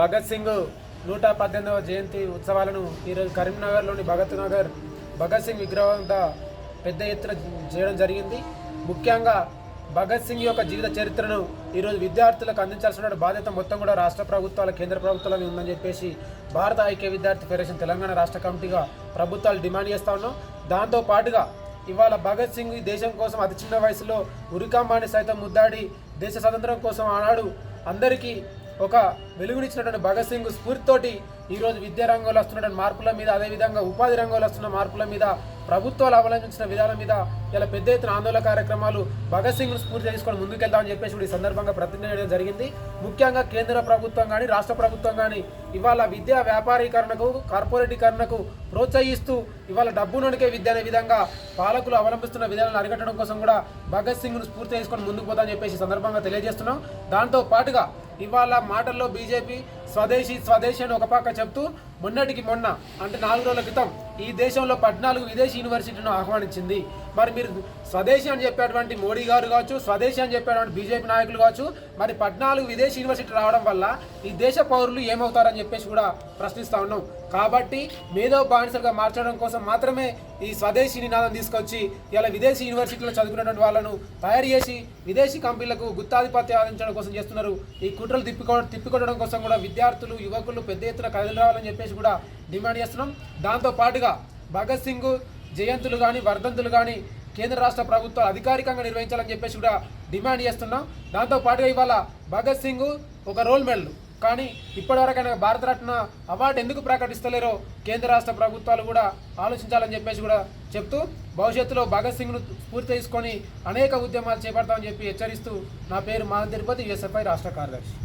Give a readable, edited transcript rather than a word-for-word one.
భగత్ సింగ్ 118వ జయంతి ఉత్సవాలను ఈరోజు కరీంనగర్లోని భగత్ సింగ్ విగ్రహం పెద్ద ఎత్తున చేయడం జరిగింది. ముఖ్యంగా భగత్ సింగ్ యొక్క జీవిత చరిత్రను ఈరోజు విద్యార్థులకు అందించాల్సిన బాధ్యత మొత్తం కూడా రాష్ట్ర ప్రభుత్వాల కేంద్ర ప్రభుత్వాల మీద ఉందని చెప్పేసి భారత ఐక్య విద్యార్థి ఫెడరేషన్ తెలంగాణ రాష్ట్ర కమిటీగా ప్రభుత్వాలు డిమాండ్ చేస్తూ ఉన్నాం. దాంతో పాటుగా ఇవాళ భగత్ సింగ్ ఈ దేశం కోసం అతి చిన్న వయసులో ఉరికంబాన్ని సైతం ముద్దాడి దేశ స్వతంత్రం కోసం ఆనాడు అందరికీ ఒక వెలుగునిచ్చినటువంటి భగత్ సింగ్ స్ఫూర్తితోటి ఈరోజు విద్యా రంగంలో వస్తున్నటువంటి మార్పుల మీద, అదేవిధంగా ఉపాధి రంగంలో వస్తున్న మార్పుల మీద, ప్రభుత్వాలు అవలంబించిన విధానం మీద ఇలా పెద్ద ఎత్తున ఆందోళన కార్యక్రమాలు భగత్ సింగ్ను స్ఫూర్తి తీసుకొని ముందుకెళ్దామని చెప్పేసి కూడా ఈ సందర్భంగా ప్రతిజ్ఞ చేయడం జరిగింది. ముఖ్యంగా కేంద్ర ప్రభుత్వం కానీ రాష్ట్ర ప్రభుత్వం కానీ ఇవాళ విద్యా వ్యాపారీకరణకు, కార్పొరేటీకరణకు ప్రోత్సహిస్తూ ఇవాళ డబ్బునకే విద్య అనే విధంగా పాలకులు అవలంబిస్తున్న విధానాలను అరికట్టడం కోసం కూడా భగత్ సింగ్ను స్ఫూర్తి తీసుకొని ముందుకు పోతామని చెప్పేసి సందర్భంగా తెలియజేస్తున్నాం. దాంతో పాటుగా ఇవాళ మాటల్లో బీజేపీ స్వదేశీ అని ఒక పక్క చెప్తూ మొన్నటికి మొన్న అంటే 4 రోజుల క్రితం ఈ దేశంలో 14 విదేశీ యూనివర్సిటీలను ఆహ్వానించింది. మరి మీరు స్వదేశీ అని చెప్పేటువంటి మోడీ గారు కావచ్చు, స్వదేశీ అని చెప్పేటువంటి బీజేపీ నాయకులు కావచ్చు, మరి 14 విదేశీ యూనివర్సిటీ రావడం వల్ల ఈ దేశ పౌరులు ఏమవుతారని చెప్పేసి కూడా ప్రశ్నిస్తూ ఉన్నాం. కాబట్టి మేధో బానిసలుగా మార్చడం కోసం మాత్రమే ఈ స్వదేశీ నినాదం తీసుకొచ్చి ఇలా విదేశీ యూనివర్సిటీలో చదువుకున్నటువంటి వాళ్ళను తయారు చేసి విదేశీ కంపెనీలకు గుత్తాధిపత్యం ఆదించడం కోసం చేస్తున్నారు. ఈ కుట్రలు తిప్పికొట్టడం కోసం కూడా విద్యార్థులు, యువకులు పెద్ద ఎత్తున కదిలి రావాలని చెప్పేసి కూడా డిమాండ్ చేస్తున్నాం. దాంతో పాటుగా భగత్ సింగ్ జయంతులు కానీ, వర్ధంతులు కానీ కేంద్ర రాష్ట్ర ప్రభుత్వాలు అధికారికంగా నిర్వహించాలని చెప్పేసి కూడా డిమాండ్ చేస్తున్నాం. దాంతో పాటుగా ఇవాళ భగత్ సింగ్ ఒక రోల్ మోడల్, కానీ ఇప్పటివరకైనా భారతరత్న అవార్డు ఎందుకు ప్రకటిస్తలేరో కేంద్ర రాష్ట్ర ప్రభుత్వాలు కూడా ఆలోచించాలని చెప్పేసి కూడా చెప్తూ భవిష్యత్తులో భగత్ సింగ్ను స్ఫూర్తి తీసుకొని అనేక ఉద్యమాలు చేపడతామని చెప్పి హెచ్చరిస్తూ నా పేరు మాధవ్ తిరుపతి, యూఎస్ఎఫ్ఐ రాష్ట్ర కార్యదర్శి.